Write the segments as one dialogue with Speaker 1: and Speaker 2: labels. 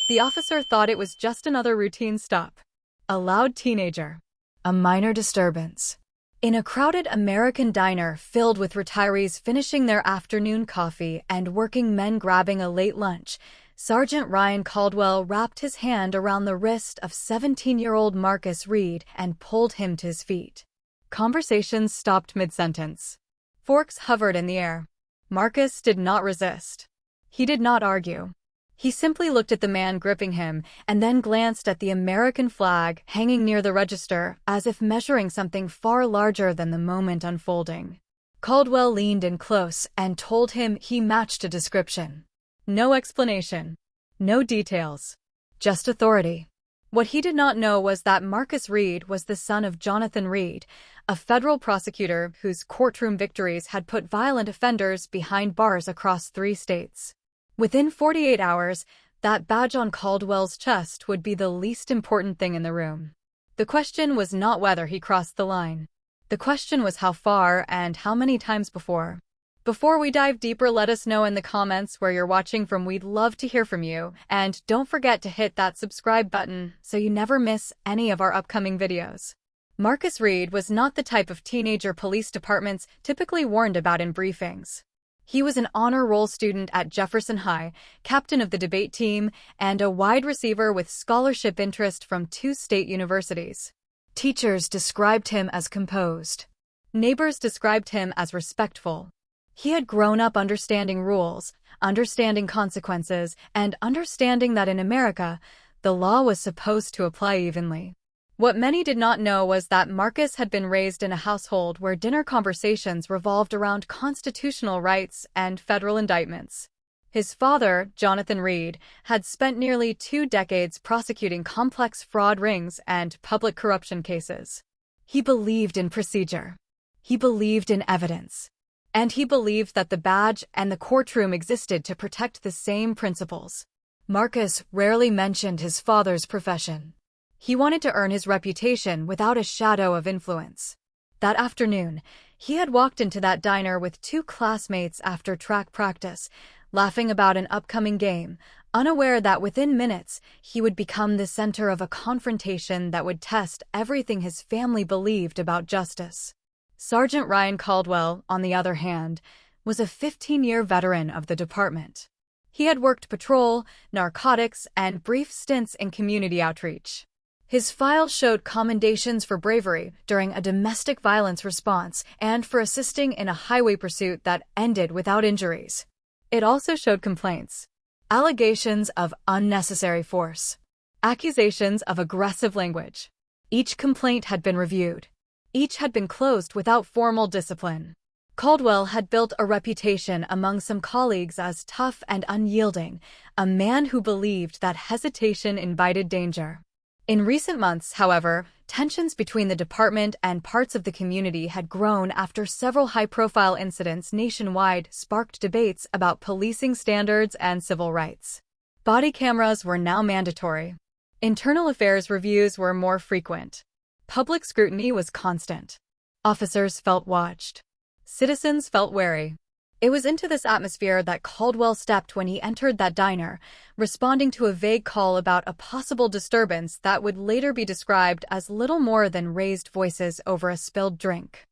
Speaker 1: The officer thought it was just another routine stop. A loud teenager. A minor disturbance. In a crowded American diner filled with retirees finishing their afternoon coffee and working men grabbing a late lunch, Sergeant Ryan Caldwell wrapped his hand around the wrist of 17-year-old Marcus Reed and pulled him to his feet. Conversations stopped mid-sentence. Forks hovered in the air. Marcus did not resist. He did not argue. He simply looked at the man gripping him and then glanced at the American flag hanging near the register as if measuring something far larger than the moment unfolding. Caldwell leaned in close and told him he matched a description. No explanation. No details. Just authority. What he did not know was that Marcus Reed was the son of Jonathan Reed, a federal prosecutor whose courtroom victories had put violent offenders behind bars across 3 states. Within 48 hours, that badge on Caldwell's chest would be the least important thing in the room. The question was not whether he crossed the line. The question was how far and how many times before. Before we dive deeper, let us know in the comments where you're watching from. We'd love to hear from you. And don't forget to hit that subscribe button so you never miss any of our upcoming videos. Marcus Reed was not the type of teenager police departments typically warned about in briefings. He was an honor roll student at Jefferson High, captain of the debate team, and a wide receiver with scholarship interest from 2 state universities. Teachers described him as composed. Neighbors described him as respectful. He had grown up understanding rules, understanding consequences, and understanding that in America, the law was supposed to apply evenly. What many did not know was that Marcus had been raised in a household where dinner conversations revolved around constitutional rights and federal indictments. His father, Jonathan Reed, had spent nearly 2 decades prosecuting complex fraud rings and public corruption cases. He believed in procedure. He believed in evidence. And he believed that the badge and the courtroom existed to protect the same principles. Marcus rarely mentioned his father's profession. He wanted to earn his reputation without a shadow of influence. That afternoon, he had walked into that diner with 2 classmates after track practice, laughing about an upcoming game, unaware that within minutes he would become the center of a confrontation that would test everything his family believed about justice. Sergeant Ryan Caldwell, on the other hand, was a 15-year veteran of the department. He had worked patrol, narcotics, and brief stints in community outreach. His file showed commendations for bravery during a domestic violence response and for assisting in a highway pursuit that ended without injuries. It also showed complaints, allegations of unnecessary force, accusations of aggressive language. Each complaint had been reviewed. Each had been closed without formal discipline. Caldwell had built a reputation among some colleagues as tough and unyielding, a man who believed that hesitation invited danger. In recent months, however, tensions between the department and parts of the community had grown after several high-profile incidents nationwide sparked debates about policing standards and civil rights. Body cameras were now mandatory. Internal affairs reviews were more frequent. Public scrutiny was constant. Officers felt watched. Citizens felt wary. It was into this atmosphere that Caldwell stepped when he entered that diner, responding to a vague call about a possible disturbance that would later be described as little more than raised voices over a spilled drink.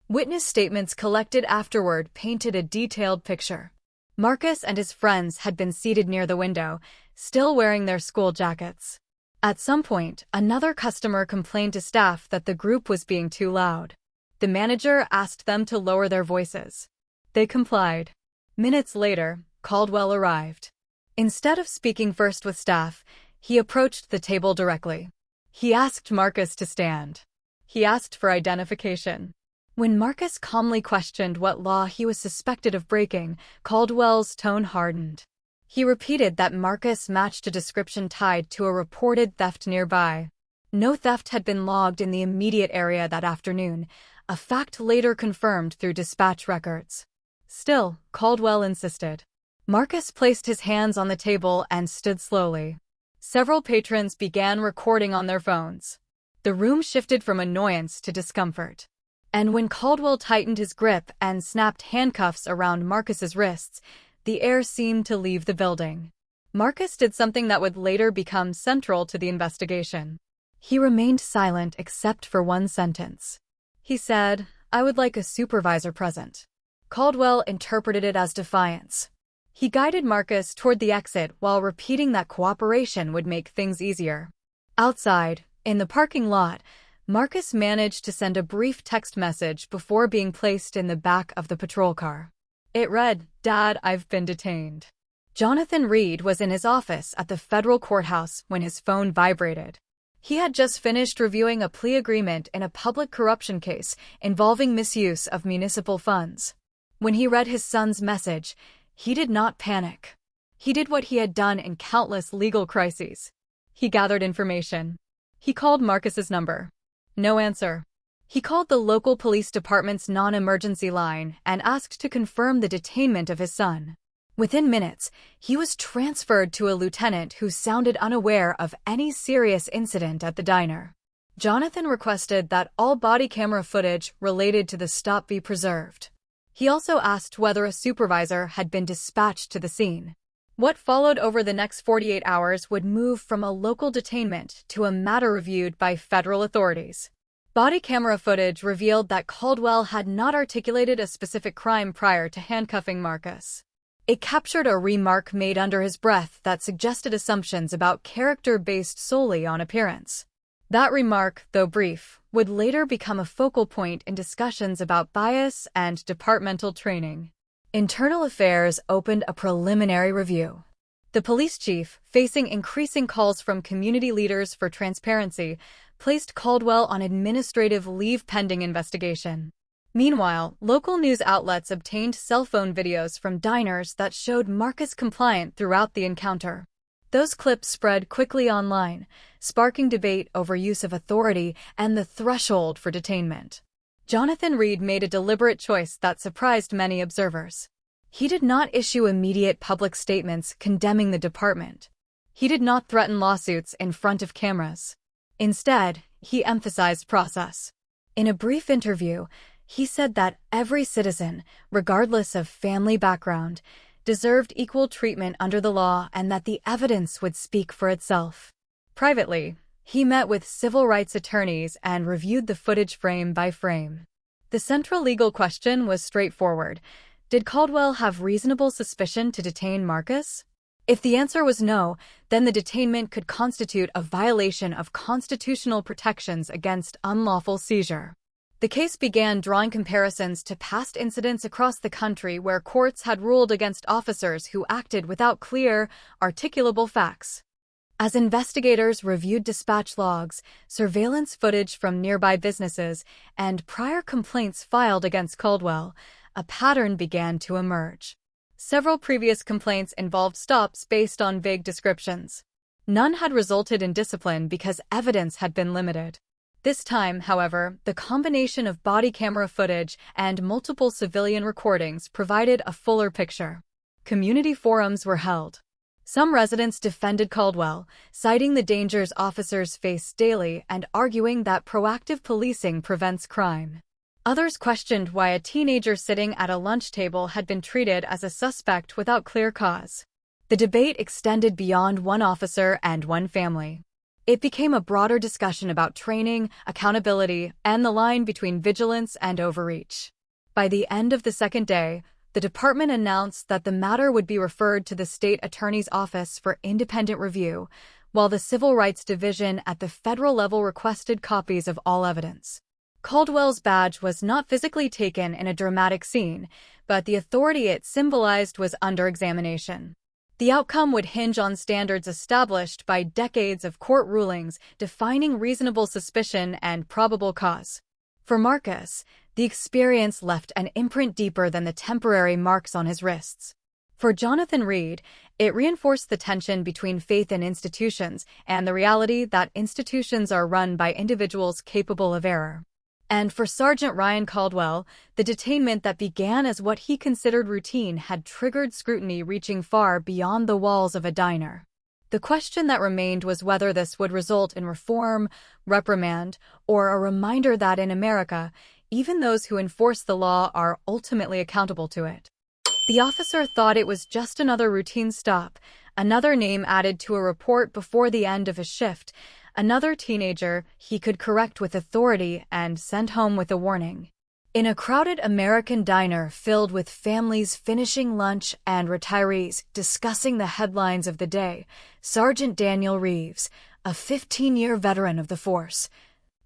Speaker 1: Witness statements collected afterward painted a detailed picture. Marcus and his friends had been seated near the window, still wearing their school jackets. At some point, another customer complained to staff that the group was being too loud. The manager asked them to lower their voices. They complied. Minutes later, Caldwell arrived. Instead of speaking first with staff, he approached the table directly. He asked Marcus to stand. He asked for identification. When Marcus calmly questioned what law he was suspected of breaking, Caldwell's tone hardened. He repeated that Marcus matched a description tied to a reported theft nearby. No theft had been logged in the immediate area that afternoon, a fact later confirmed through dispatch records. Still, Caldwell insisted. Marcus placed his hands on the table and stood slowly. Several patrons began recording on their phones. The room shifted from annoyance to discomfort. And when Caldwell tightened his grip and snapped handcuffs around Marcus's wrists, the air seemed to leave the building. Marcus did something that would later become central to the investigation. He remained silent except for one sentence. He said, "I would like a supervisor present." Caldwell interpreted it as defiance. He guided Marcus toward the exit while repeating that cooperation would make things easier. Outside, in the parking lot, Marcus managed to send a brief text message before being placed in the back of the patrol car. It read, "Dad, I've been detained." Jonathan Reed was in his office at the federal courthouse when his phone vibrated. He had just finished reviewing a plea agreement in a public corruption case involving misuse of municipal funds. When he read his son's message, he did not panic. He did what he had done in countless legal crises. He gathered information. He called Marcus's number. No answer. He called the local police department's non-emergency line and asked to confirm the detainment of his son. Within minutes, he was transferred to a lieutenant who sounded unaware of any serious incident at the diner. Jonathan requested that all body camera footage related to the stop be preserved. He also asked whether a supervisor had been dispatched to the scene. What followed over the next 48 hours would move from a local detainment to a matter reviewed by federal authorities. Body camera footage revealed that Caldwell had not articulated a specific crime prior to handcuffing Marcus. It captured a remark made under his breath that suggested assumptions about character based solely on appearance. That remark, though brief, would later become a focal point in discussions about bias and departmental training. Internal Affairs opened a preliminary review. The police chief, facing increasing calls from community leaders for transparency, placed Caldwell on administrative leave pending investigation. Meanwhile, local news outlets obtained cell phone videos from diners that showed Marcus compliant throughout the encounter. Those clips spread quickly online, sparking debate over use of authority and the threshold for detainment. Jonathan Reed made a deliberate choice that surprised many observers. He did not issue immediate public statements condemning the department. He did not threaten lawsuits in front of cameras. Instead, he emphasized process. In a brief interview, he said that every citizen, regardless of family background, deserved equal treatment under the law and that the evidence would speak for itself. Privately, he met with civil rights attorneys and reviewed the footage frame by frame. The central legal question was straightforward. Did Caldwell have reasonable suspicion to detain Marcus? If the answer was no, then the detainment could constitute a violation of constitutional protections against unlawful seizure. The case began drawing comparisons to past incidents across the country where courts had ruled against officers who acted without clear, articulable facts. As investigators reviewed dispatch logs, surveillance footage from nearby businesses, and prior complaints filed against Caldwell, a pattern began to emerge. Several previous complaints involved stops based on vague descriptions. None had resulted in discipline because evidence had been limited. This time, however, the combination of body camera footage and multiple civilian recordings provided a fuller picture. Community forums were held. Some residents defended Caldwell, citing the dangers officers face daily and arguing that proactive policing prevents crime. Others questioned why a teenager sitting at a lunch table had been treated as a suspect without clear cause. The debate extended beyond one officer and one family. It became a broader discussion about training, accountability, and the line between vigilance and overreach. By the end of the second day, the department announced that the matter would be referred to the state attorney's office for independent review, while the Civil Rights Division at the federal level requested copies of all evidence. Caldwell's badge was not physically taken in a dramatic scene, but the authority it symbolized was under examination. The outcome would hinge on standards established by decades of court rulings defining reasonable suspicion and probable cause. For Marcus, the experience left an imprint deeper than the temporary marks on his wrists. For Jonathan Reed, it reinforced the tension between faith in institutions and the reality that institutions are run by individuals capable of error. And for Sergeant Ryan Caldwell, the detainment that began as what he considered routine had triggered scrutiny reaching far beyond the walls of a diner. The question that remained was whether this would result in reform, reprimand, or a reminder that in America, even those who enforce the law are ultimately accountable to it. The officer thought it was just another routine stop, another name added to a report before the end of his shift, another teenager he could correct with authority and send home with a warning. In a crowded American diner filled with families finishing lunch and retirees discussing the headlines of the day, Sergeant Daniel Reeves, a 15-year veteran of the force,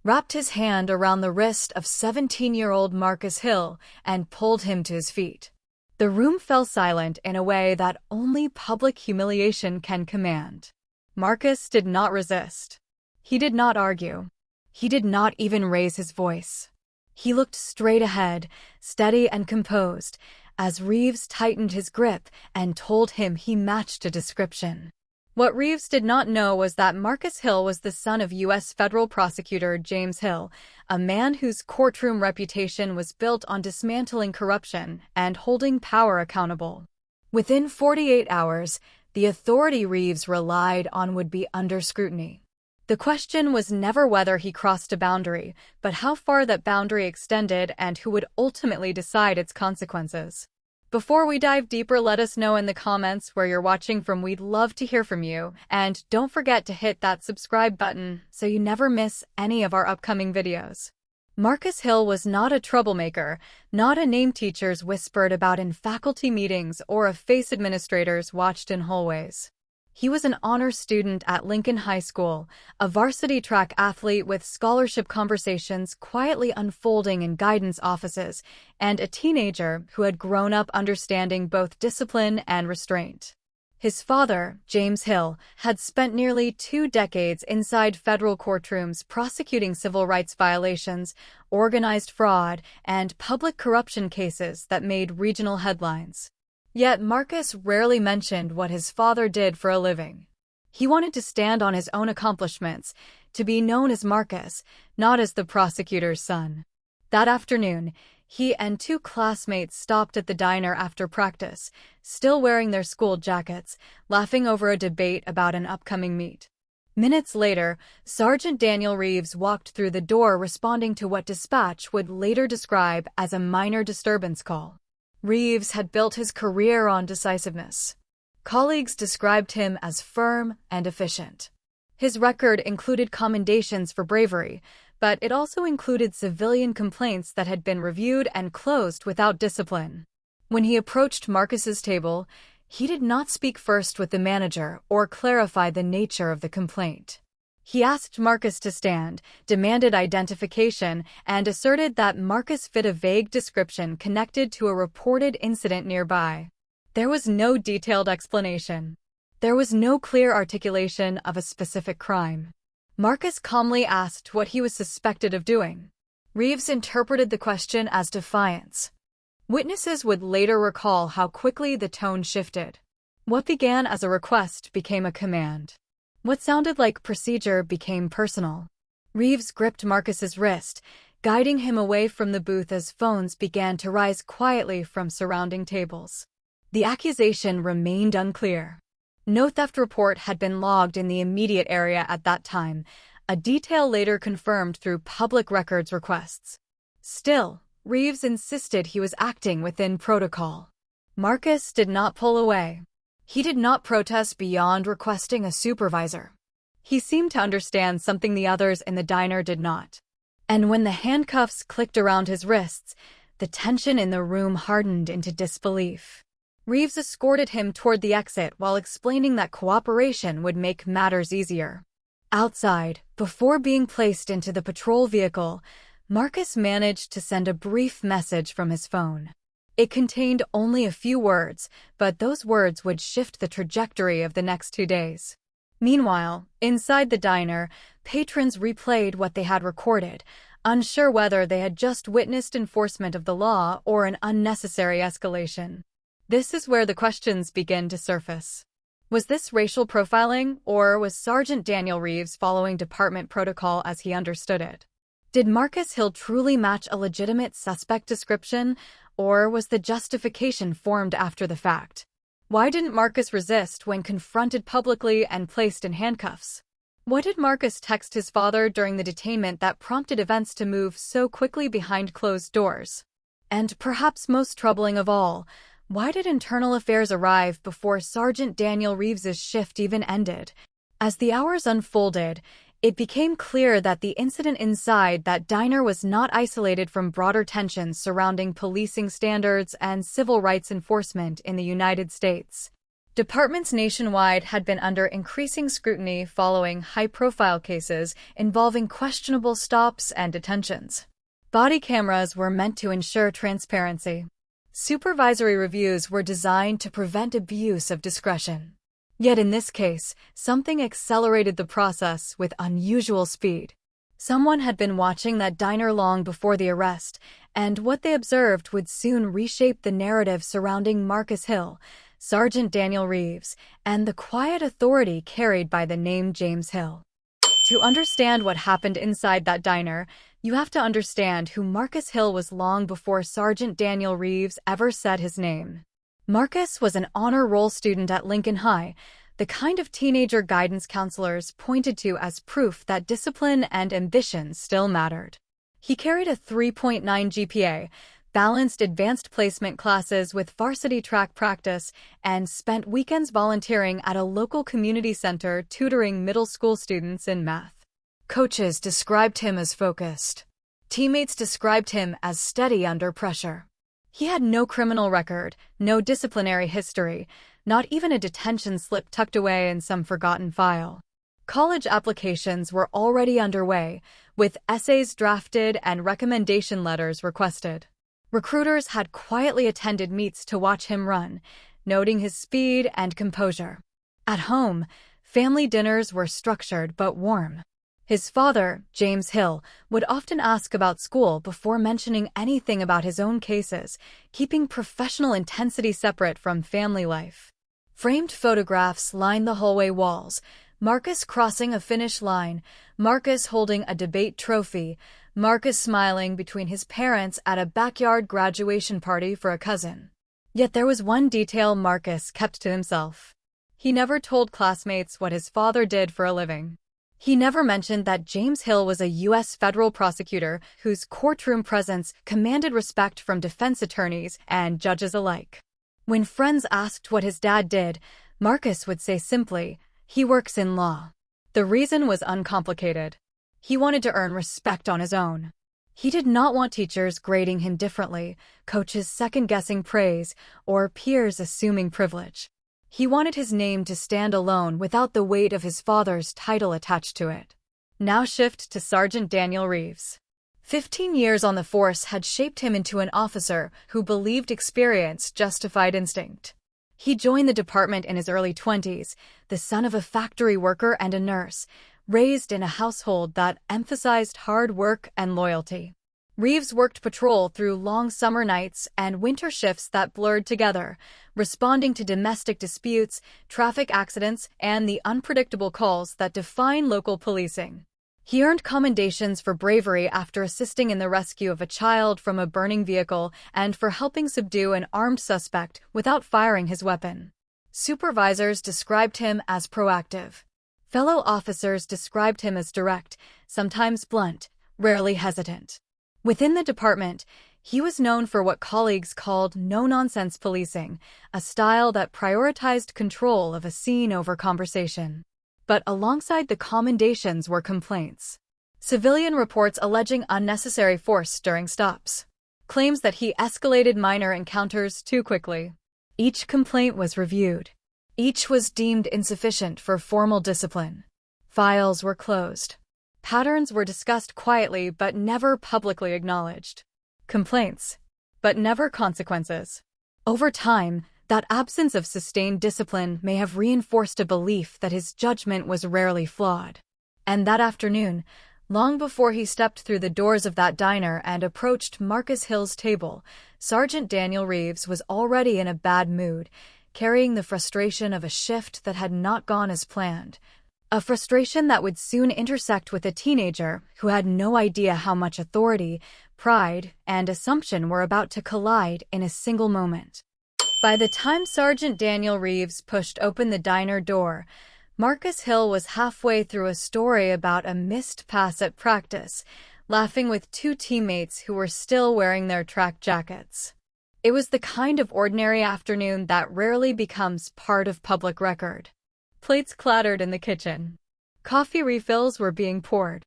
Speaker 1: wrapped his hand around the wrist of 17-year-old Marcus Hill and pulled him to his feet. The room fell silent in a way that only public humiliation can command. Marcus did not resist. He did not argue. He did not even raise his voice. He looked straight ahead, steady and composed, as Reeves tightened his grip and told him he matched a description. What Reeves did not know was that Marcus Hill was the son of U.S. Federal Prosecutor James Hill, a man whose courtroom reputation was built on dismantling corruption and holding power accountable. Within 48 hours, the authority Reeves relied on would be under scrutiny. The question was never whether he crossed a boundary, but how far that boundary extended and who would ultimately decide its consequences. Before we dive deeper, let us know in the comments where you're watching from. We'd love to hear from you, and don't forget to hit that subscribe button so you never miss any of our upcoming videos. Marcus Hill was not a troublemaker, not a name teachers whispered about in faculty meetings or a face administrators watched in hallways. He was an honor student at Lincoln High School, a varsity track athlete with scholarship conversations quietly unfolding in guidance offices, and a teenager who had grown up understanding both discipline and restraint. His father, James Hill, had spent nearly 2 decades inside federal courtrooms prosecuting civil rights violations, organized fraud, and public corruption cases that made regional headlines. Yet Marcus rarely mentioned what his father did for a living. He wanted to stand on his own accomplishments, to be known as Marcus, not as the prosecutor's son. That afternoon, he and 2 classmates stopped at the diner after practice, still wearing their school jackets, laughing over a debate about an upcoming meet. Minutes later, Sergeant Daniel Reeves walked through the door responding to what dispatch would later describe as a minor disturbance call. Reeves had built his career on decisiveness. Colleagues described him as firm and efficient. His record included commendations for bravery, but it also included civilian complaints that had been reviewed and closed without discipline. When he approached Marcus's table, he did not speak first with the manager or clarify the nature of the complaint. He asked Marcus to stand, demanded identification, and asserted that Marcus fit a vague description connected to a reported incident nearby. There was no detailed explanation. There was no clear articulation of a specific crime. Marcus calmly asked what he was suspected of doing. Reeves interpreted the question as defiance. Witnesses would later recall how quickly the tone shifted. What began as a request became a command. What sounded like procedure became personal. Reeves gripped Marcus's wrist, guiding him away from the booth as phones began to rise quietly from surrounding tables. The accusation remained unclear. No theft report had been logged in the immediate area at that time, a detail later confirmed through public records requests. Still, Reeves insisted he was acting within protocol. Marcus did not pull away. He did not protest beyond requesting a supervisor. He seemed to understand something the others in the diner did not. And when the handcuffs clicked around his wrists, the tension in the room hardened into disbelief. Reeves escorted him toward the exit while explaining that cooperation would make matters easier. Outside, before being placed into the patrol vehicle, Marcus managed to send a brief message from his phone. It contained only a few words, but those words would shift the trajectory of the next 2 days. Meanwhile, inside the diner, patrons replayed what they had recorded, unsure whether they had just witnessed enforcement of the law or an unnecessary escalation. This is where the questions begin to surface. Was this racial profiling, or was Sergeant Daniel Reeves following department protocol as he understood it? Did Marcus Hill truly match a legitimate suspect description, or was the justification formed after the fact? Why didn't Marcus resist when confronted publicly and placed in handcuffs? What did Marcus text his father during the detainment that prompted events to move so quickly behind closed doors? And perhaps most troubling of all, Why did internal affairs arrive before Sergeant Daniel Reeves's shift even ended? As the hours unfolded, it became clear that the incident inside that diner was not isolated from broader tensions surrounding policing standards and civil rights enforcement in the United States. Departments nationwide had been under increasing scrutiny following high-profile cases involving questionable stops and detentions. Body cameras were meant to ensure transparency. Supervisory reviews were designed to prevent abuse of discretion. Yet in this case, something accelerated the process with unusual speed. Someone had been watching that diner long before the arrest, and what they observed would soon reshape the narrative surrounding Marcus Hill, Sergeant Daniel Reeves, and the quiet authority carried by the name James Hill. To understand what happened inside that diner, you have to understand who Marcus Hill was long before Sergeant Daniel Reeves ever said his name. Marcus was an honor roll student at Lincoln High, the kind of teenager guidance counselors pointed to as proof that discipline and ambition still mattered. He carried a 3.9 GPA, balanced advanced placement classes with varsity track practice, and spent weekends volunteering at a local community center tutoring middle school students in math. Coaches described him as focused. Teammates described him as steady under pressure. He had no criminal record, no disciplinary history, not even a detention slip tucked away in some forgotten file. College applications were already underway, with essays drafted and recommendation letters requested. Recruiters had quietly attended meets to watch him run, noting his speed and composure. At home, family dinners were structured but warm. His father, James Hill, would often ask about school before mentioning anything about his own cases, keeping professional intensity separate from family life. Framed photographs lined the hallway walls, Marcus crossing a finish line, Marcus holding a debate trophy, Marcus smiling between his parents at a backyard graduation party for a cousin. Yet there was one detail Marcus kept to himself. He never told classmates what his father did for a living. He never mentioned that James Hill was a U.S. federal prosecutor whose courtroom presence commanded respect from defense attorneys and judges alike. When friends asked what his dad did, Marcus would say simply, "He works in law." The reason was uncomplicated. He wanted to earn respect on his own. He did not want teachers grading him differently, coaches second-guessing praise, or peers assuming privilege. He wanted his name to stand alone without the weight of his father's title attached to it. Now shift to Sergeant Daniel Reeves. 15 years on the force had shaped him into an officer who believed experience justified instinct. He joined the department in his early 20s, the son of a factory worker and a nurse, raised in a household that emphasized hard work and loyalty. Reeves worked patrol through long summer nights and winter shifts that blurred together, responding to domestic disputes, traffic accidents, and the unpredictable calls that define local policing. He earned commendations for bravery after assisting in the rescue of a child from a burning vehicle and for helping subdue an armed suspect without firing his weapon. Supervisors described him as proactive. Fellow officers described him as direct, sometimes blunt, rarely hesitant. Within the department, he was known for what colleagues called no-nonsense policing, a style that prioritized control of a scene over conversation. But alongside the commendations were complaints. Civilian reports alleging unnecessary force during stops. Claims that he escalated minor encounters too quickly. Each complaint was reviewed. Each was deemed insufficient for formal discipline. Files were closed. Patterns were discussed quietly but never publicly acknowledged. Complaints, but never consequences. Over time, that absence of sustained discipline may have reinforced a belief that his judgment was rarely flawed. And that afternoon, long before he stepped through the doors of that diner and approached Marcus Hill's table, Sergeant Daniel Reeves was already in a bad mood, carrying the frustration of a shift that had not gone as planned. A frustration that would soon intersect with a teenager who had no idea how much authority, pride, and assumption were about to collide in a single moment. By the time Sergeant Daniel Reeves pushed open the diner door, Marcus Hill was halfway through a story about a missed pass at practice, laughing with two teammates who were still wearing their track jackets. It was the kind of ordinary afternoon that rarely becomes part of public record. Plates clattered in the kitchen. Coffee refills were being poured.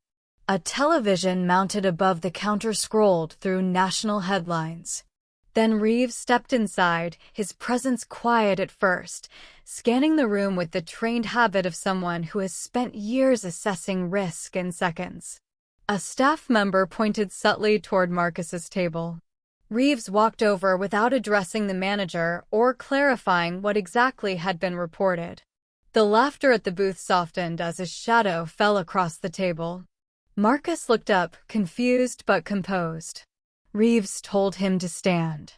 Speaker 1: A television mounted above the counter scrolled through national headlines. Then Reeves stepped inside, his presence quiet at first, scanning the room with the trained habit of someone who has spent years assessing risk in seconds. A staff member pointed subtly toward Marcus's table. Reeves walked over without addressing the manager or clarifying what exactly had been reported. The laughter at the booth softened as his shadow fell across the table. Marcus looked up, confused but composed. Reeves told him to stand.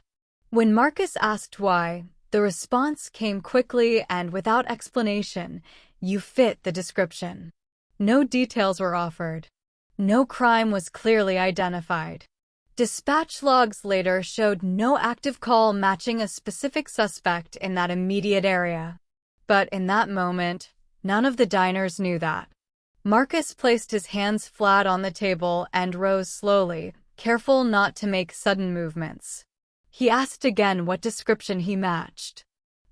Speaker 1: When Marcus asked why, the response came quickly and without explanation. You fit the description. No details were offered. No crime was clearly identified. Dispatch logs later showed no active call matching a specific suspect in that immediate area. But in that moment, none of the diners knew that. Marcus placed his hands flat on the table and rose slowly, careful not to make sudden movements. He asked again what description he matched.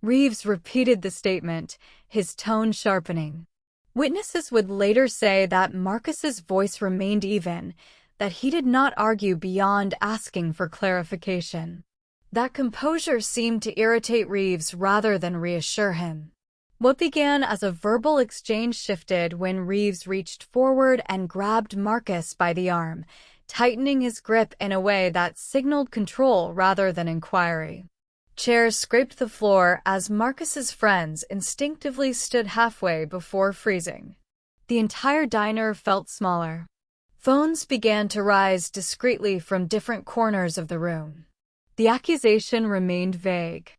Speaker 1: Reeves repeated the statement, his tone sharpening. Witnesses would later say that Marcus's voice remained even, that he did not argue beyond asking for clarification. That composure seemed to irritate Reeves rather than reassure him. What began as a verbal exchange shifted when Reeves reached forward and grabbed Marcus by the arm, tightening his grip in a way that signaled control rather than inquiry. Chairs scraped the floor as Marcus's friends instinctively stood halfway before freezing. The entire diner felt smaller. Phones began to rise discreetly from different corners of the room. The accusation remained vague.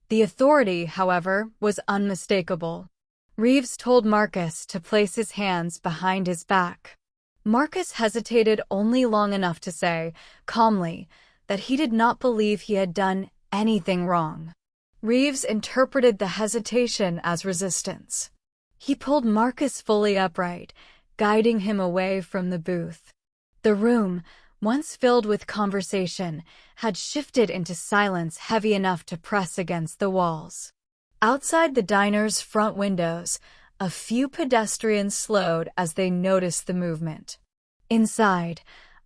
Speaker 1: The authority, however, was unmistakable. Reeves told Marcus to place his hands behind his back. Marcus hesitated only long enough to say, calmly, that he did not believe he had done anything wrong. Reeves interpreted the hesitation as resistance. He pulled Marcus fully upright, guiding him away from the booth. The room, once filled with conversation, had shifted into silence heavy enough to press against the walls. Outside the diner's front windows, a few pedestrians slowed as they noticed the movement. Inside,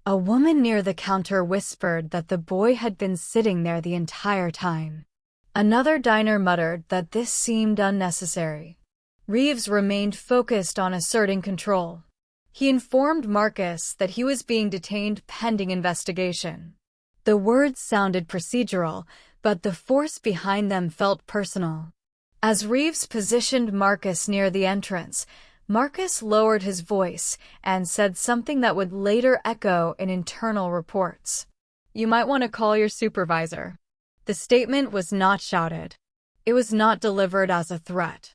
Speaker 1: a woman near the counter whispered that the boy had been sitting there the entire time. Another diner muttered that this seemed unnecessary. Reeves remained focused on asserting control. He informed Marcus that he was being detained pending investigation. The words sounded procedural, but the force behind them felt personal. As Reeves positioned Marcus near the entrance, Marcus lowered his voice and said something that would later echo in internal reports. You might want to call your supervisor. The statement was not shouted. It was not delivered as a threat.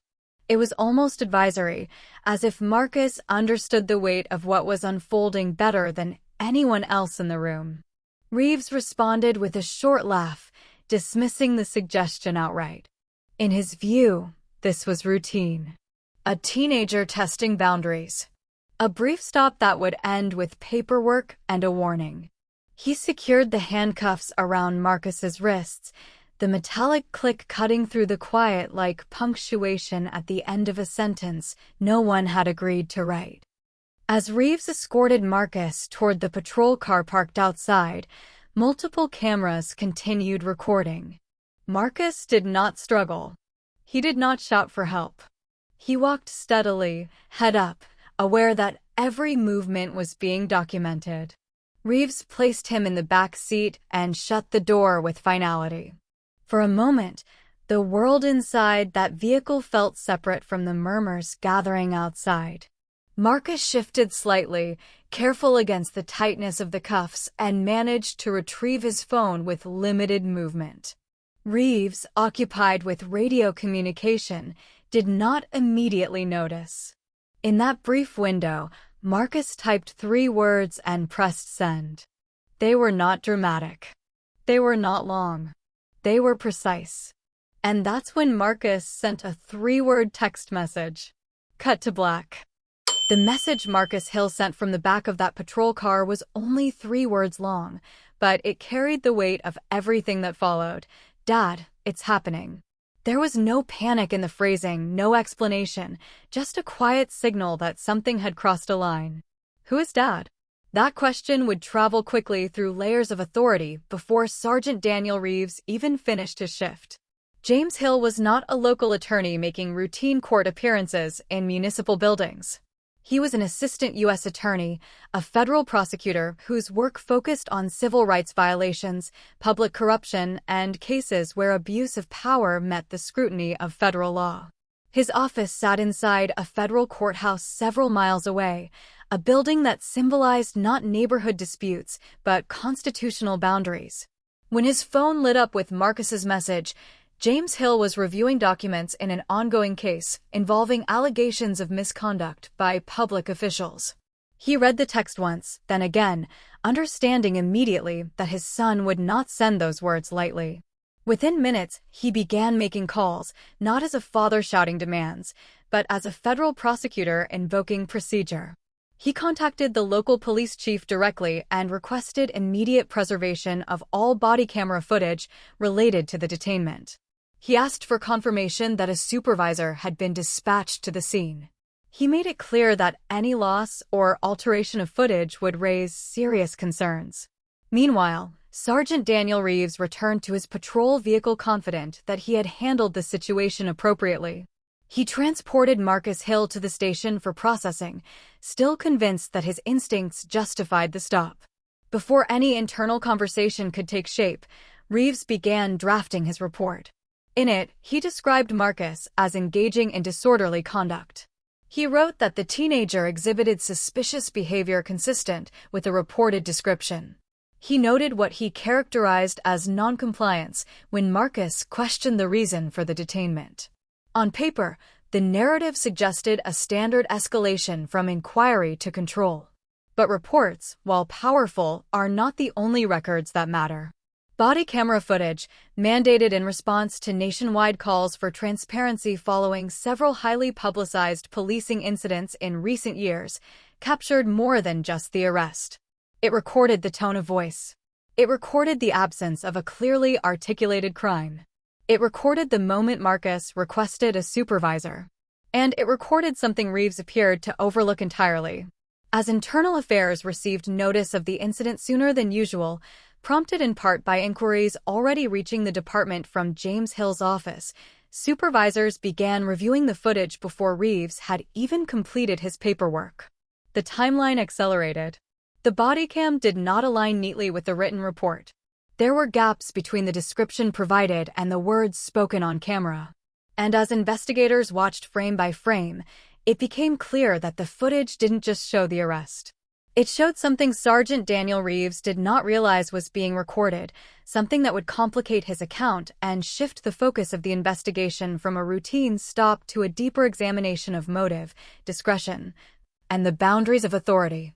Speaker 1: It was almost advisory, as if Marcus understood the weight of what was unfolding better than anyone else in the room. Reeves responded with a short laugh, dismissing the suggestion outright. In his view, this was routine. A teenager testing boundaries. A brief stop that would end with paperwork and a warning. He secured the handcuffs around Marcus's wrists, the metallic click cutting through the quiet like punctuation at the end of a sentence no one had agreed to write. As Reeves escorted Marcus toward the patrol car parked outside, multiple cameras continued recording. Marcus did not struggle. He did not shout for help. He walked steadily, head up, aware that every movement was being documented. Reeves placed him in the back seat and shut the door with finality. For a moment, the world inside that vehicle felt separate from the murmurs gathering outside. Marcus shifted slightly, careful against the tightness of the cuffs, and managed to retrieve his phone with limited movement. Reeves, occupied with radio communication, did not immediately notice. In that brief window, Marcus typed 3 words and pressed send. They were not dramatic. They were not long. They were precise. And that's when Marcus sent a 3-word text message. Cut to black. The message Marcus Hill sent from the back of that patrol car was only 3 words long, but it carried the weight of everything that followed. "Dad, it's happening." There was no panic in the phrasing, no explanation, just a quiet signal that something had crossed a line. Who is Dad? That question would travel quickly through layers of authority before Sergeant Daniel Reeves even finished his shift. James Hill was not a local attorney making routine court appearances in municipal buildings. He was an assistant U.S. attorney, a federal prosecutor whose work focused on civil rights violations, public corruption, and cases where abuse of power met the scrutiny of federal law. His office sat inside a federal courthouse several miles away, a building that symbolized not neighborhood disputes, but constitutional boundaries. When his phone lit up with Marcus's message, James Hill was reviewing documents in an ongoing case involving allegations of misconduct by public officials. He read the text once, then again, understanding immediately that his son would not send those words lightly. Within minutes, he began making calls, not as a father shouting demands, but as a federal prosecutor invoking procedure. He contacted the local police chief directly and requested immediate preservation of all body camera footage related to the detainment. He asked for confirmation that a supervisor had been dispatched to the scene. He made it clear that any loss or alteration of footage would raise serious concerns. Meanwhile, Sergeant Daniel Reeves returned to his patrol vehicle confident that he had handled the situation appropriately. He transported Marcus Hill to the station for processing, still convinced that his instincts justified the stop. Before any internal conversation could take shape, Reeves began drafting his report. In it, he described Marcus as engaging in disorderly conduct. He wrote that the teenager exhibited suspicious behavior consistent with the reported description. He noted what he characterized as noncompliance when Marcus questioned the reason for the detainment. On paper, the narrative suggested a standard escalation from inquiry to control. But reports, while powerful, are not the only records that matter. Body camera footage, mandated in response to nationwide calls for transparency following several highly publicized policing incidents in recent years, captured more than just the arrest. It recorded the tone of voice. It recorded the absence of a clearly articulated crime. It recorded the moment Marcus requested a supervisor. And it recorded something Reeves appeared to overlook entirely. As Internal Affairs received notice of the incident sooner than usual, prompted in part by inquiries already reaching the department from James Hill's office, supervisors began reviewing the footage before Reeves had even completed his paperwork. The timeline accelerated. The bodycam did not align neatly with the written report. There were gaps between the description provided and the words spoken on camera. And as investigators watched frame by frame, it became clear that the footage didn't just show the arrest. It showed something Sergeant Daniel Reeves did not realize was being recorded, something that would complicate his account and shift the focus of the investigation from a routine stop to a deeper examination of motive, discretion, and the boundaries of authority.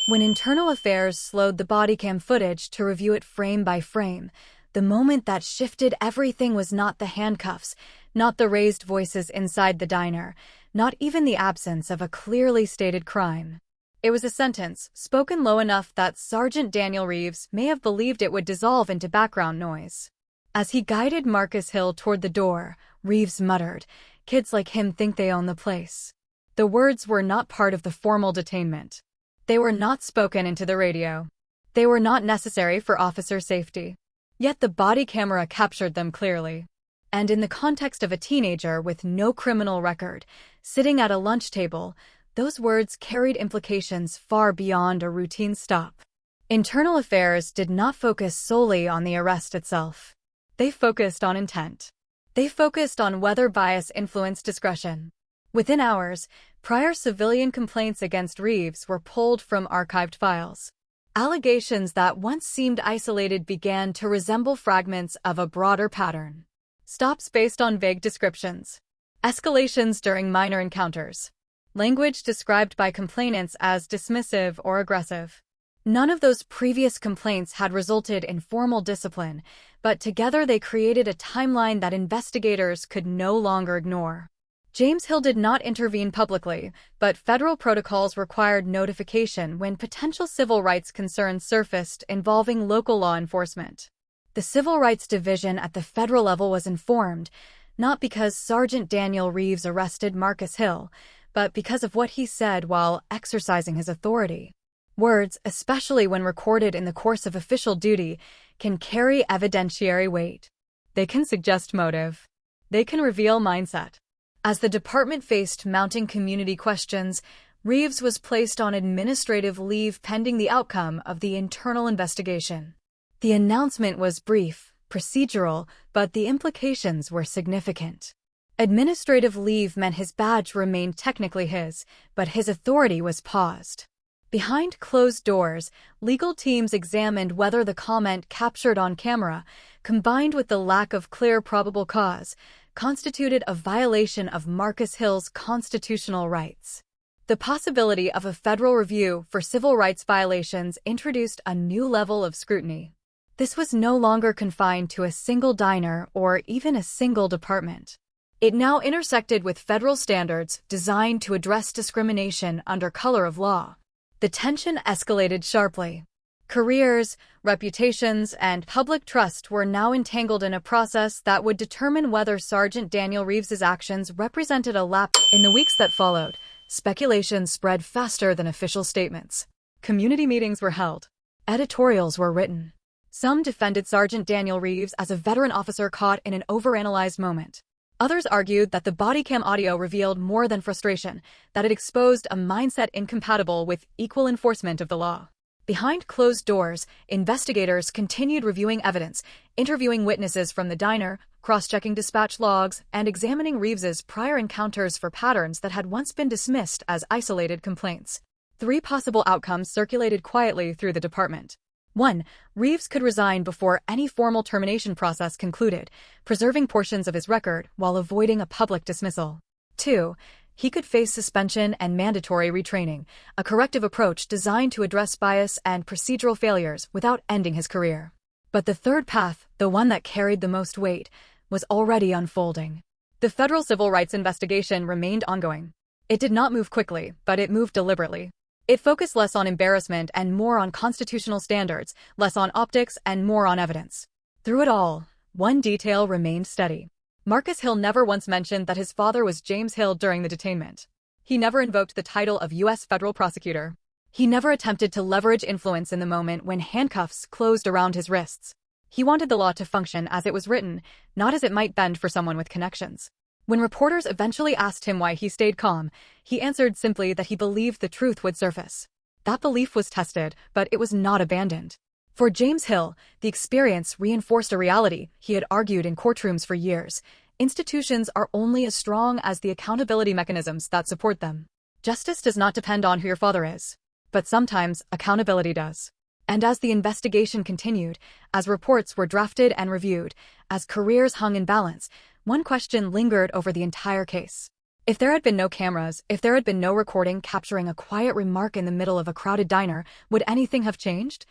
Speaker 1: When Internal Affairs slowed the bodycam footage to review it frame by frame, the moment that shifted everything was not the handcuffs, not the raised voices inside the diner, not even the absence of a clearly stated crime. It was a sentence, spoken low enough that Sergeant Daniel Reeves may have believed it would dissolve into background noise. As he guided Marcus Hill toward the door, Reeves muttered, "Kids like him think they own the place." The words were not part of the formal detainment. They were not spoken into the radio. They were not necessary for officer safety. Yet the body camera captured them clearly. And in the context of a teenager with no criminal record, sitting at a lunch table, those words carried implications far beyond a routine stop. Internal Affairs did not focus solely on the arrest itself. They focused on intent. They focused on whether bias influenced discretion. Within hours, prior civilian complaints against Reeves were pulled from archived files. Allegations that once seemed isolated began to resemble fragments of a broader pattern. Stops based on vague descriptions. Escalations during minor encounters. Language described by complainants as dismissive or aggressive. None of those previous complaints had resulted in formal discipline, but together they created a timeline that investigators could no longer ignore. James Hill did not intervene publicly, but federal protocols required notification when potential civil rights concerns surfaced involving local law enforcement. The Civil Rights Division at the federal level was informed, not because Sergeant Daniel Reeves arrested Marcus Hill, but because of what he said while exercising his authority. Words, especially when recorded in the course of official duty, can carry evidentiary weight. They can suggest motive. They can reveal mindset. As the department faced mounting community questions, Reeves was placed on administrative leave pending the outcome of the internal investigation. The announcement was brief, procedural, but the implications were significant. Administrative leave meant his badge remained technically his, but his authority was paused. Behind closed doors, legal teams examined whether the comment captured on camera, combined with the lack of clear probable cause, constituted a violation of Marcus Hill's constitutional rights. The possibility of a federal review for civil rights violations introduced a new level of scrutiny. This was no longer confined to a single diner or even a single department. It now intersected with federal standards designed to address discrimination under color of law. The tension escalated sharply. Careers, reputations, and public trust were now entangled in a process that would determine whether Sergeant Daniel Reeves's actions represented a lapse. In the weeks that followed, speculation spread faster than official statements. Community meetings were held. Editorials were written. Some defended Sergeant Daniel Reeves as a veteran officer caught in an overanalyzed moment. Others argued that the Bodycam audio revealed more than frustration, that it exposed a mindset incompatible with equal enforcement of the law. Behind closed doors, investigators continued reviewing evidence, interviewing witnesses from the diner, cross-checking dispatch logs, and examining Reeves's prior encounters for patterns that had once been dismissed as isolated complaints. 3 possible outcomes circulated quietly through the department. 1. Reeves could resign before any formal termination process concluded, preserving portions of his record while avoiding a public dismissal. 2. He could face suspension and mandatory retraining, a corrective approach designed to address bias and procedural failures without ending his career. But the third path, the one that carried the most weight, was already unfolding. The federal civil rights investigation remained ongoing. It did not move quickly, but it moved deliberately. It focused less on embarrassment and more on constitutional standards, less on optics and more on evidence. Through it all, one detail remained steady. Marcus Hill never once mentioned that his father was James Hill during the detainment. He never invoked the title of U.S. federal prosecutor. He never attempted to leverage influence in the moment when handcuffs closed around his wrists. He wanted the law to function as it was written, not as it might bend for someone with connections. When reporters eventually asked him why he stayed calm, he answered simply that he believed the truth would surface. That belief was tested, but it was not abandoned. For James Hill, the experience reinforced a reality he had argued in courtrooms for years. Institutions are only as strong as the accountability mechanisms that support them. Justice does not depend on who your father is, but sometimes accountability does. And as the investigation continued, as reports were drafted and reviewed, as careers hung in balance, one question lingered over the entire case. If there had been no cameras, if there had been no recording capturing a quiet remark in the middle of a crowded diner, would anything have changed?